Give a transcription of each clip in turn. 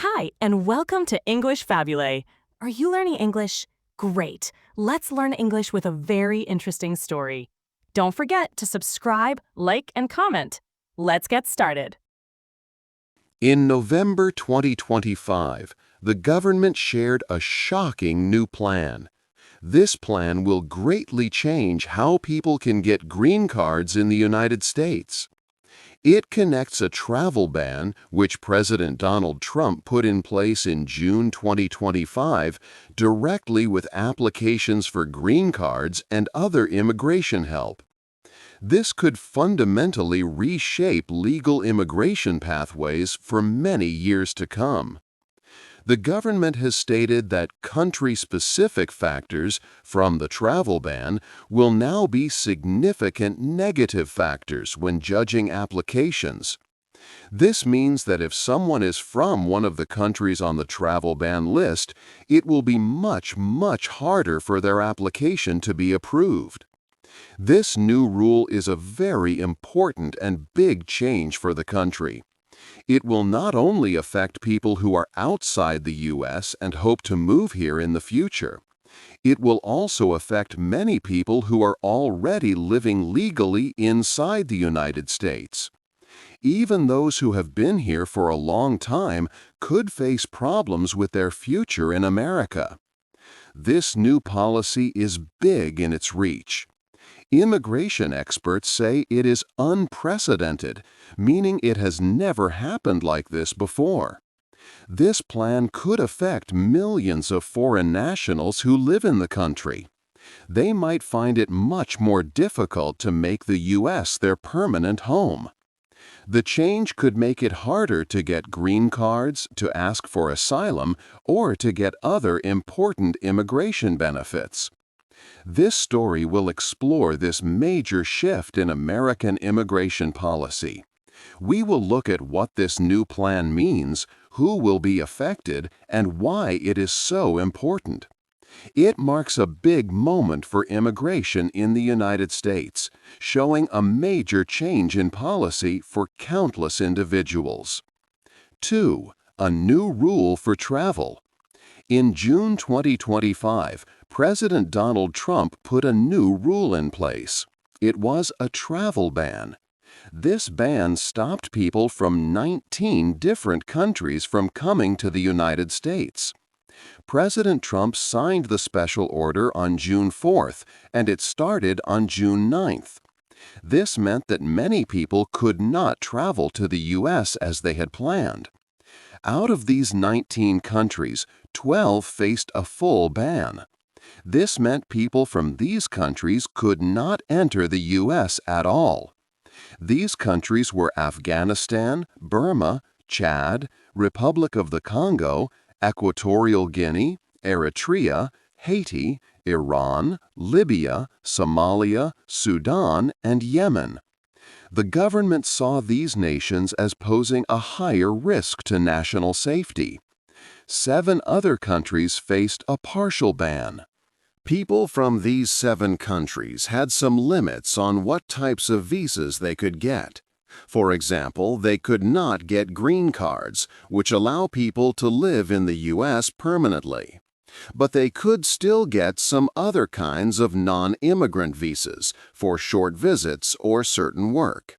Hi, and welcome to English-Fabule. Are you learning English? Great. Let's learn English with a very interesting story. Don't forget to subscribe, like, and comment. Let's get started. In November 2025, the government shared a shocking new plan. This plan will greatly change how people can get green cards in the United States. It connects a travel ban, which President Donald Trump put in place in June 2025, directly with applications for green cards and other immigration help. This could fundamentally reshape legal immigration pathways for many years to come. The government has stated that country-specific factors from the travel ban will now be significant negative factors when judging applications. This means that if someone is from one of the countries on the travel ban list, it will be much harder for their application to be approved. This new rule is a very important and big change for the country. It will not only affect people who are outside the U.S. and hope to move here in the future. It will also affect many people who are already living legally inside the United States. Even those who have been here for a long time could face problems with their future in America. This new policy is big in its reach. Immigration experts say it is unprecedented, meaning it has never happened like this before. This plan could affect millions of foreign nationals who live in the country. They might find it much more difficult to make the U.S. their permanent home. The change could make it harder to get green cards, to ask for asylum, or to get other important immigration benefits. This story will explore this major shift in American immigration policy. We will look at what this new plan means, who will be affected, and why it is so important. It marks a big moment for immigration in the United States, showing a major change in policy for countless individuals. 2. A new rule for travel. In June 2025, President Donald Trump put a new rule in place. It was a travel ban. This ban stopped people from 19 different countries from coming to the United States. President Trump signed the special order on June 4th, and it started on June 9th. This meant that many people could not travel to the U.S. as they had planned. Out of these 19 countries, 12 faced a full ban. This meant people from these countries could not enter the U.S. at all. These countries were Afghanistan, Burma, Chad, Republic of the Congo, Equatorial Guinea, Eritrea, Haiti, Iran, Libya, Somalia, Sudan, and Yemen. The government saw these nations as posing a higher risk to national safety. 7 other countries faced a partial ban. People from these 7 countries had some limits on what types of visas they could get. For example, they could not get green cards, which allow people to live in the U.S. permanently. But they could still get some other kinds of non-immigrant visas for short visits or certain work.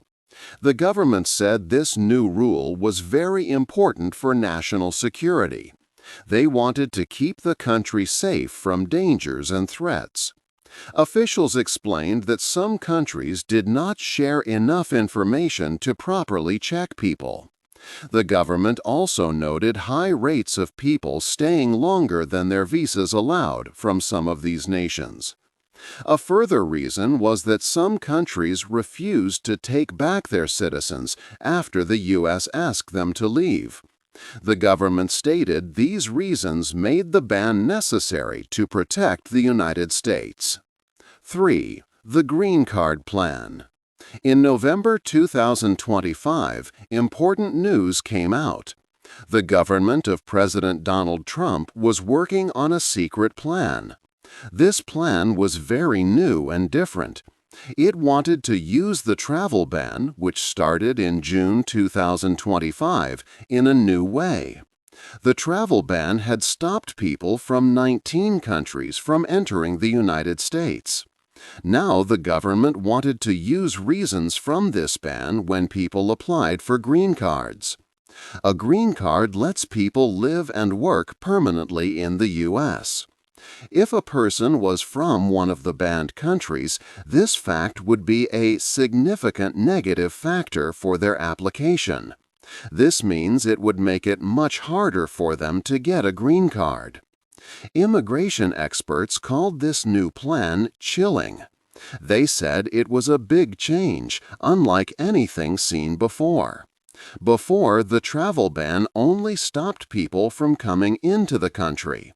The government said this new rule was very important for national security. They wanted to keep the country safe from dangers and threats. Officials explained that some countries did not share enough information to properly check people. The government also noted high rates of people staying longer than their visas allowed from some of these nations. A further reason was that some countries refused to take back their citizens after the U.S. asked them to leave. The government stated these reasons made the ban necessary to protect the United States. 3. The Green Card Plan. In November 2025, important news came out. The government of President Donald Trump was working on a secret plan. This plan was very new and different. It wanted to use the travel ban, which started in June 2025, in a new way. The travel ban had stopped people from 19 countries from entering the United States. Now the government wanted to use reasons from this ban when people applied for green cards. A green card lets people live and work permanently in the U.S. If a person was from one of the banned countries, this fact would be a significant negative factor for their application. This means it would make it much harder for them to get a green card. Immigration experts called this new plan chilling. They said it was a big change, unlike anything seen before. Before, the travel ban only stopped people from coming into the country.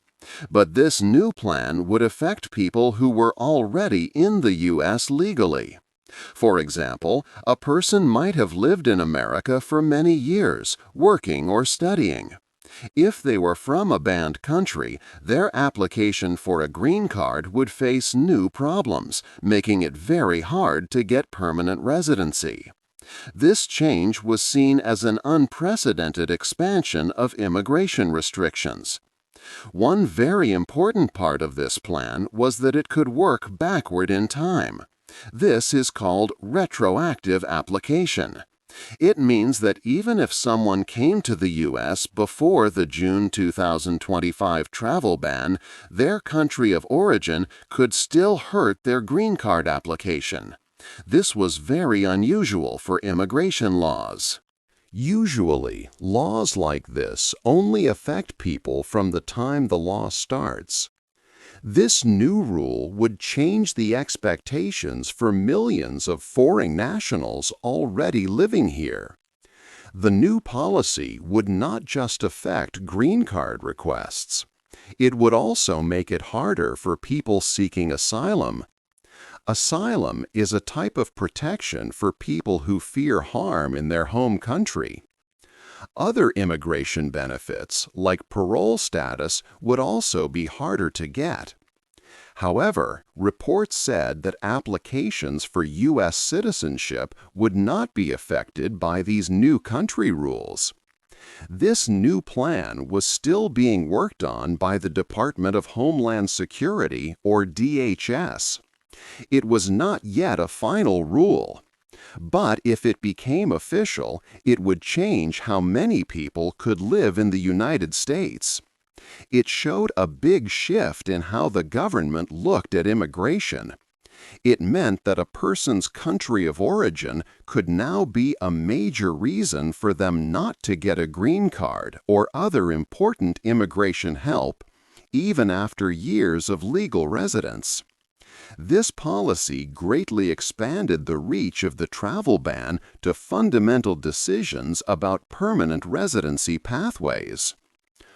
But this new plan would affect people who were already in the U.S. legally. For example, a person might have lived in America for many years, working or studying. If they were from a banned country, their application for a green card would face new problems, making it very hard to get permanent residency. This change was seen as an unprecedented expansion of immigration restrictions. One very important part of this plan was that it could work backward in time. This is called retroactive application. It means that even if someone came to the U.S. before the June 2025 travel ban, their country of origin could still hurt their green card application. This was very unusual for immigration laws. Usually, laws like this only affect people from the time the law starts. This new rule would change the expectations for millions of foreign nationals already living here. The new policy would not just affect green card requests. It would also make it harder for people seeking asylum. Asylum is a type of protection for people who fear harm in their home country. Other immigration benefits, like parole status, would also be harder to get. However, reports said that applications for U.S. citizenship would not be affected by these new country rules. This new plan was still being worked on by the Department of Homeland Security, or DHS. It was not yet a final rule. But if it became official, it would change how many people could live in the United States. It showed a big shift in how the government looked at immigration. It meant that a person's country of origin could now be a major reason for them not to get a green card or other important immigration help, even after years of legal residence. This policy greatly expanded the reach of the travel ban to fundamental decisions about permanent residency pathways.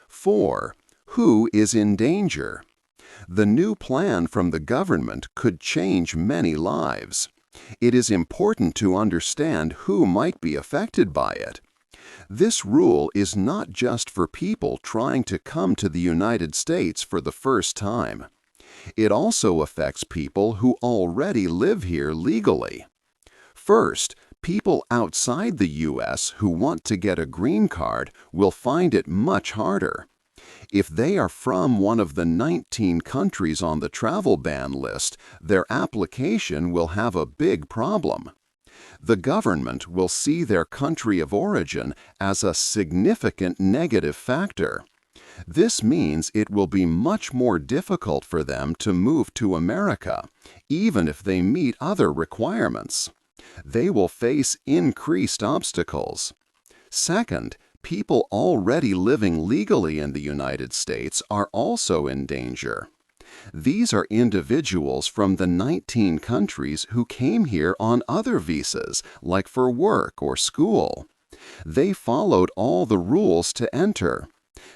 4. Who is in danger? The new plan from the government could change many lives. It is important to understand who might be affected by it. This rule is not just for people trying to come to the United States for the first time. It also affects people who already live here legally. First, people outside the U.S. who want to get a green card will find it much harder. If they are from one of the 19 countries on the travel ban list, their application will have a big problem. The government will see their country of origin as a significant negative factor. This means it will be much more difficult for them to move to America, even if they meet other requirements. They will face increased obstacles. Second, people already living legally in the United States are also in danger. These are individuals from the 19 countries who came here on other visas, like for work or school. They followed all the rules to enter.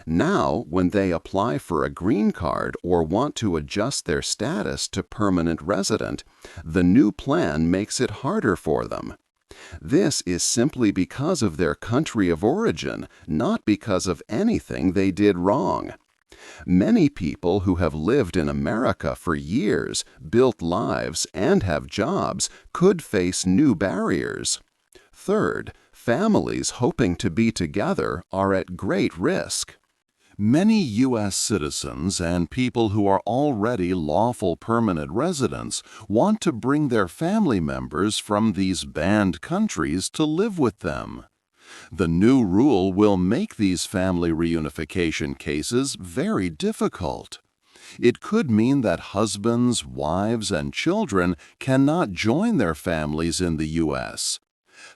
Now, when they apply for a green card or want to adjust their status to permanent resident, the new plan makes it harder for them. This is simply because of their country of origin, not because of anything they did wrong. Many people who have lived in America for years, built lives, and have jobs could face new barriers. Third, Families hoping to be together are at great risk. Many U.S. citizens and people who are already lawful permanent residents want to bring their family members from these banned countries to live with them. The new rule will make these family reunification cases very difficult. It could mean that husbands, wives, and children cannot join their families in the U.S.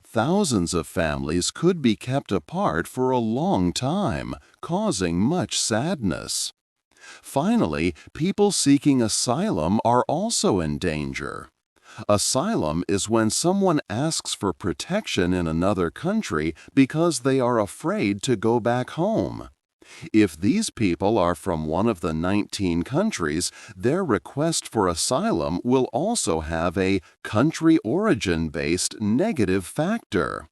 Thousands of families could be kept apart for a long time, causing much sadness. Finally, people seeking asylum are also in danger. Asylum is when someone asks for protection in another country because they are afraid to go back home. If these people are from one of the 19 countries, their request for asylum will also have a country origin-based negative factor.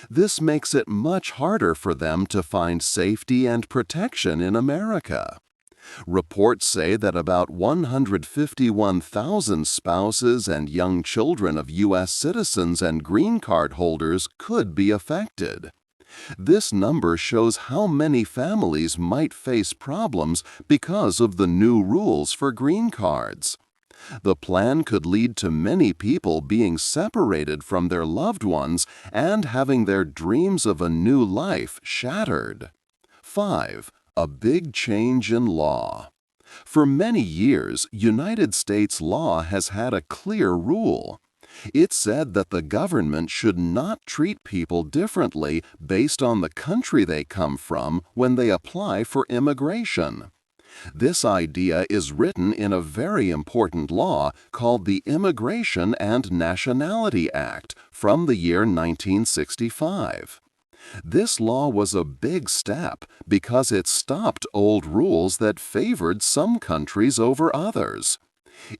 This makes it much harder for them to find safety and protection in America. Reports say that about 151,000 spouses and young children of U.S. citizens and green card holders could be affected. This number shows how many families might face problems because of the new rules for green cards. The plan could lead to many people being separated from their loved ones and having their dreams of a new life shattered. 5. A big change in law. For many years, United States law has had a clear rule. It said that the government should not treat people differently based on the country they come from when they apply for immigration. This idea is written in a very important law called the Immigration and Nationality Act from the year 1965. This law was a big step because it stopped old rules that favored some countries over others.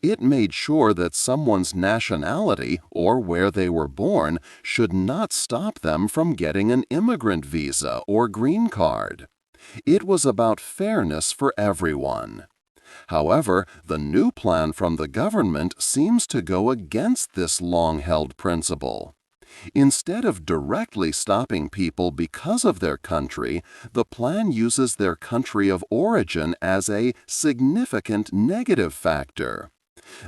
It made sure that someone's nationality or where they were born should not stop them from getting an immigrant visa or green card. It was about fairness for everyone. However, the new plan from the government seems to go against this long-held principle. Instead of directly stopping people because of their country, the plan uses their country of origin as a significant negative factor.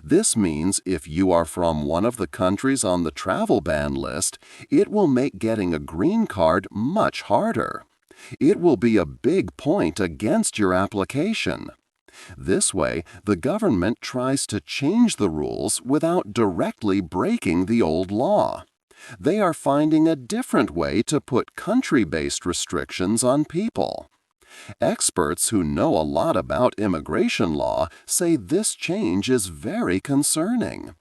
This means if you are from one of the countries on the travel ban list, it will make getting a green card much harder. It will be a big point against your application. This way, the government tries to change the rules without directly breaking the old law. They are finding a different way to put country-based restrictions on people. Experts who know a lot about immigration law say this change is very concerning.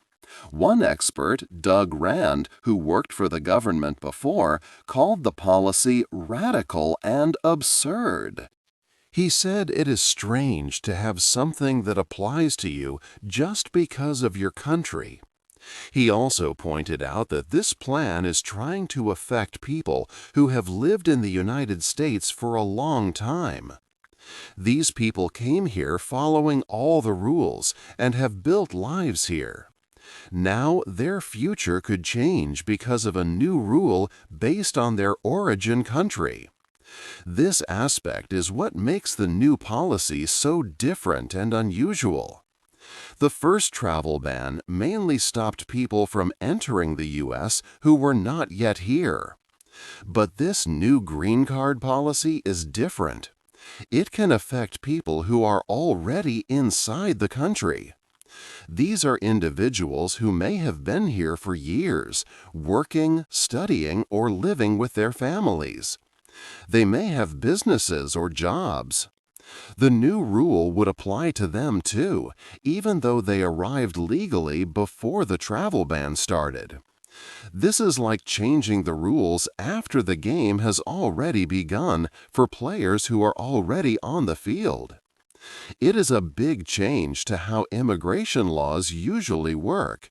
One expert, Doug Rand, who worked for the government before, called the policy radical and absurd. He said it is strange to have something that applies to you just because of your country. He also pointed out that this plan is trying to affect people who have lived in the United States for a long time. These people came here following all the rules and have built lives here. Now their future could change because of a new rule based on their origin country. This aspect is what makes the new policy so different and unusual. The first travel ban mainly stopped people from entering the U.S. who were not yet here. But this new green card policy is different. It can affect people who are already inside the country. These are individuals who may have been here for years, working, studying, or living with their families. They may have businesses or jobs. The new rule would apply to them too, even though they arrived legally before the travel ban started. This is like changing the rules after the game has already begun for players who are already on the field. It is a big change to how immigration laws usually work,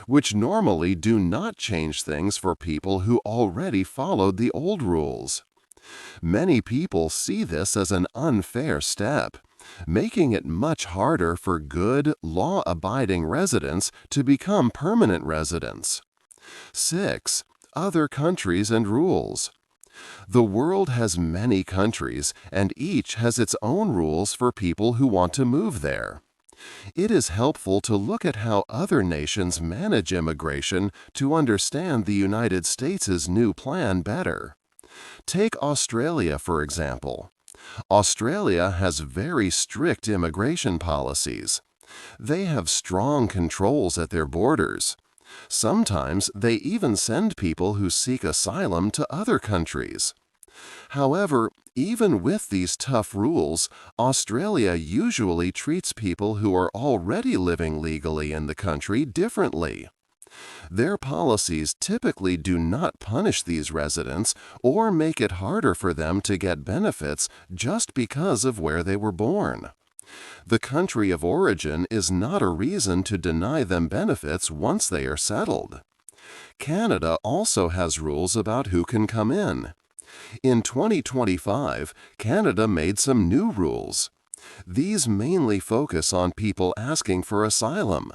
which normally do not change things for people who already followed the old rules. Many people see this as an unfair step, making it much harder for good, law-abiding residents to become permanent residents. 6. other countries and rules. The world has many countries, and each has its own rules for people who want to move there. It is helpful to look at how other nations manage immigration to understand the United States' new plan better. Take Australia, for example. Australia has very strict immigration policies. They have strong controls at their borders. Sometimes they even send people who seek asylum to other countries. However, even with these tough rules, Australia usually treats people who are already living legally in the country differently. Their policies typically do not punish these residents or make it harder for them to get benefits just because of where they were born. The country of origin is not a reason to deny them benefits once they are settled. Canada also has rules about who can come in. In 2025, Canada made some new rules. These mainly focus on people asking for asylum.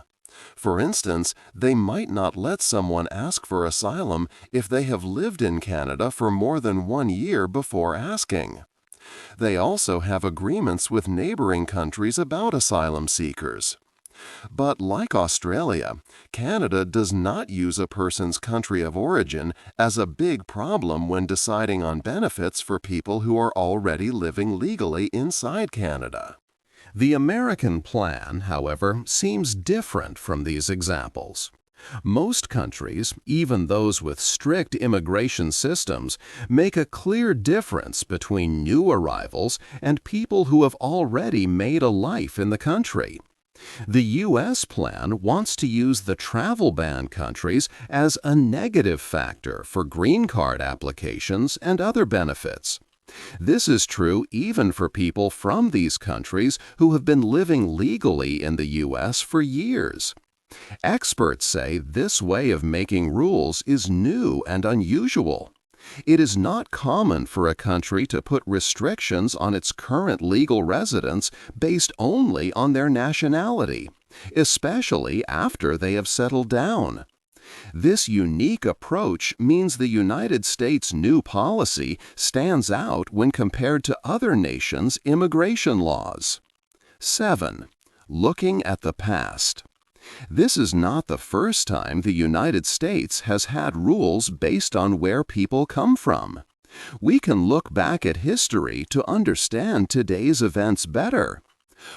For instance, they might not let someone ask for asylum if they have lived in Canada for more than 1 year before asking. They also have agreements with neighboring countries about asylum seekers. But like Australia, Canada does not use a person's country of origin as a big problem when deciding on benefits for people who are already living legally inside Canada. The American plan, however, seems different from these examples. Most countries, even those with strict immigration systems, make a clear difference between new arrivals and people who have already made a life in the country. The U.S. plan wants to use the travel ban countries as a negative factor for green card applications and other benefits. This is true even for people from these countries who have been living legally in the U.S. for years. Experts say this way of making rules is new and unusual. It is not common for a country to put restrictions on its current legal residents based only on their nationality, especially after they have settled down. This unique approach means the United States' new policy stands out when compared to other nations' immigration laws. 7. Looking at the past. This is not the first time the United States has had rules based on where people come from. We can look back at history to understand today's events better.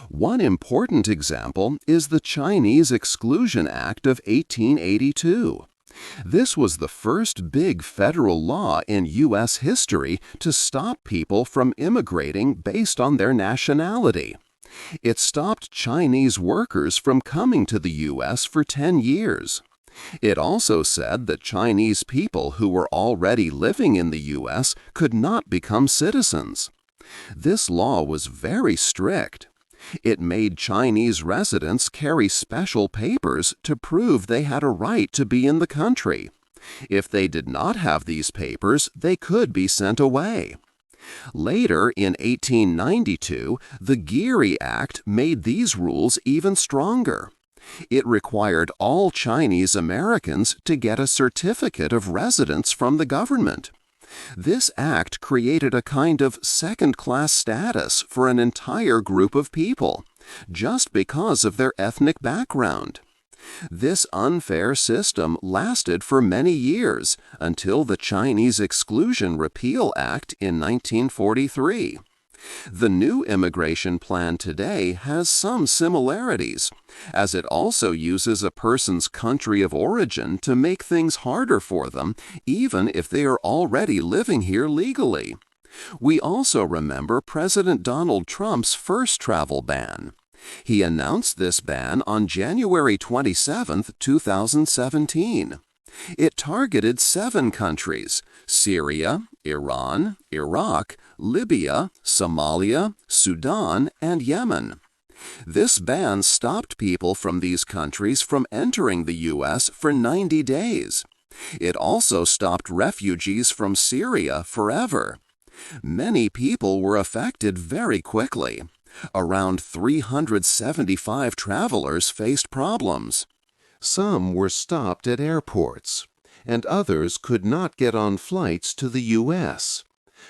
One important example is the Chinese Exclusion Act of 1882. This was the first big federal law in U.S. history to stop people from immigrating based on their nationality. It stopped Chinese workers from coming to the U.S. for 10 years. It also said that Chinese people who were already living in the U.S. could not become citizens. This law was very strict. It made Chinese residents carry special papers to prove they had a right to be in the country. If they did not have these papers, they could be sent away. Later, in 1892, the Geary Act made these rules even stronger. It required all Chinese Americans to get a certificate of residence from the government. This act created a kind of second-class status for an entire group of people, just because of their ethnic background. This unfair system lasted for many years until the Chinese Exclusion Repeal Act in 1943. The new immigration plan today has some similarities, as it also uses a person's country of origin to make things harder for them, even if they are already living here legally. We also remember President Donald Trump's first travel ban. He announced this ban on January 27, 2017. It targeted 7 countries: Syria, Iran, Iraq, Libya, Somalia, Sudan, and Yemen. This ban stopped people from these countries from entering the U.S. for 90 days. It also stopped refugees from Syria forever. Many people were affected very quickly. Around 375 travelers faced problems. Some were stopped at airports. and others could not get on flights to the U.S.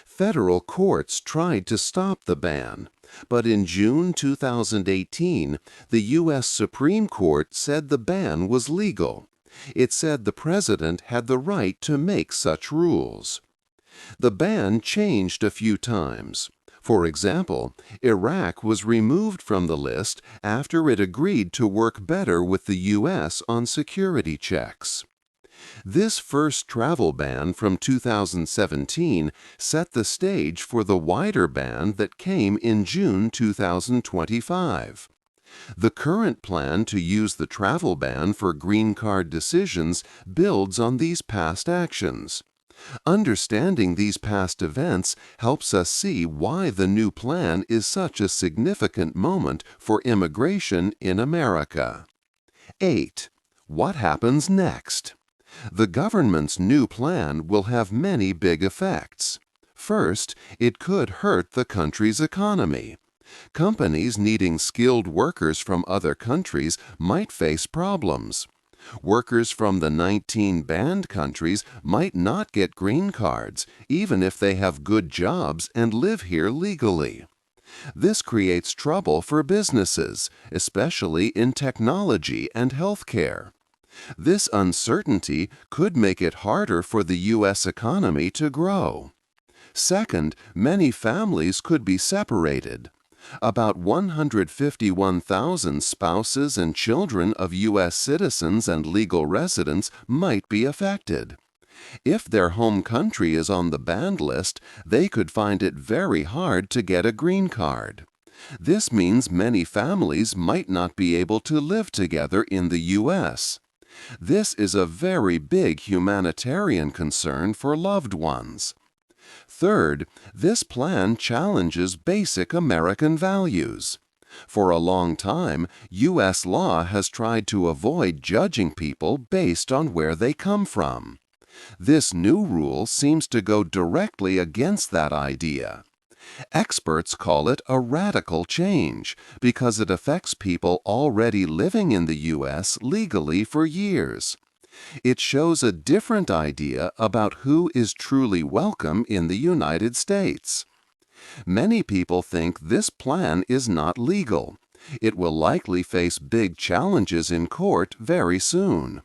Federal courts tried to stop the ban, but in June 2018, the U.S. Supreme Court said the ban was legal. It said the president had the right to make such rules. The ban changed a few times. For example, Iraq was removed from the list after it agreed to work better with the U.S. on security checks. This first travel ban from 2017 set the stage for the wider ban that came in June 2025. The current plan to use the travel ban for green card decisions builds on these past actions. Understanding these past events helps us see why the new plan is such a significant moment for immigration in America. 8. What happens next? The government's new plan will have many big effects. First, it could hurt the country's economy. Companies needing skilled workers from other countries might face problems. Workers from the 19 banned countries might not get green cards, even if they have good jobs and live here legally. This creates trouble for businesses, especially in technology and healthcare. This uncertainty could make it harder for the U.S. economy to grow. Second, many families could be separated. About 151,000 spouses and children of U.S. citizens and legal residents might be affected. If their home country is on the banned list, they could find it very hard to get a green card. This means many families might not be able to live together in the U.S. This is a very big humanitarian concern for loved ones. Third, this plan challenges basic American values. For a long time, U.S. law has tried to avoid judging people based on where they come from. This new rule seems to go directly against that idea. Experts call it a radical change because it affects people already living in the U.S. legally for years. It shows a different idea about who is truly welcome in the United States. Many people think this plan is not legal. It will likely face big challenges in court very soon.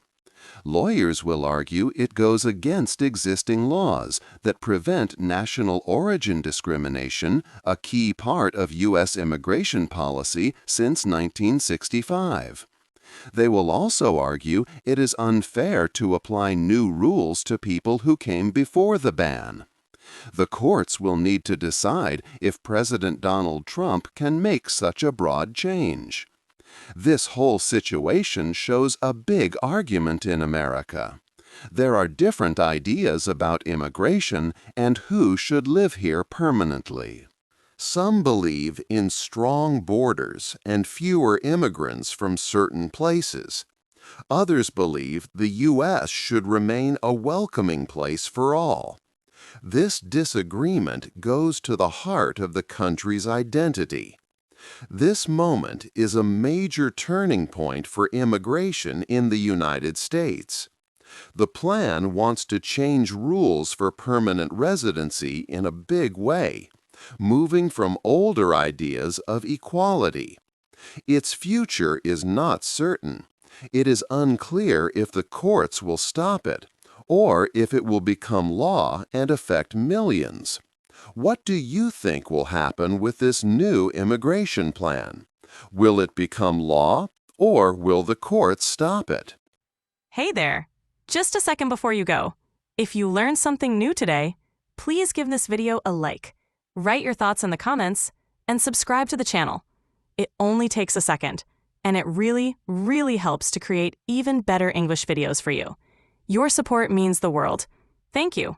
Lawyers will argue it goes against existing laws that prevent national origin discrimination, a key part of U.S. immigration policy since 1965. They will also argue it is unfair to apply new rules to people who came before the ban. The courts will need to decide if President Donald Trump can make such a broad change. This whole situation shows a big argument in America. There are different ideas about immigration and who should live here permanently. Some believe in strong borders and fewer immigrants from certain places. Others believe the U.S. should remain a welcoming place for all. This disagreement goes to the heart of the country's identity. This moment is a major turning point for immigration in the United States. The plan wants to change rules for permanent residency in a big way, moving from older ideas of equality. Its future is not certain. It is unclear if the courts will stop it, or if it will become law and affect millions. What do you think will happen with this new immigration plan? Will it become law, or will the courts stop it? Hey there! Just a second before you go. If you learned something new today, please give this video a like, write your thoughts in the comments, and subscribe to the channel. It only takes a second, and it really, really helps to create even better English videos for you. Your support means the world. Thank you.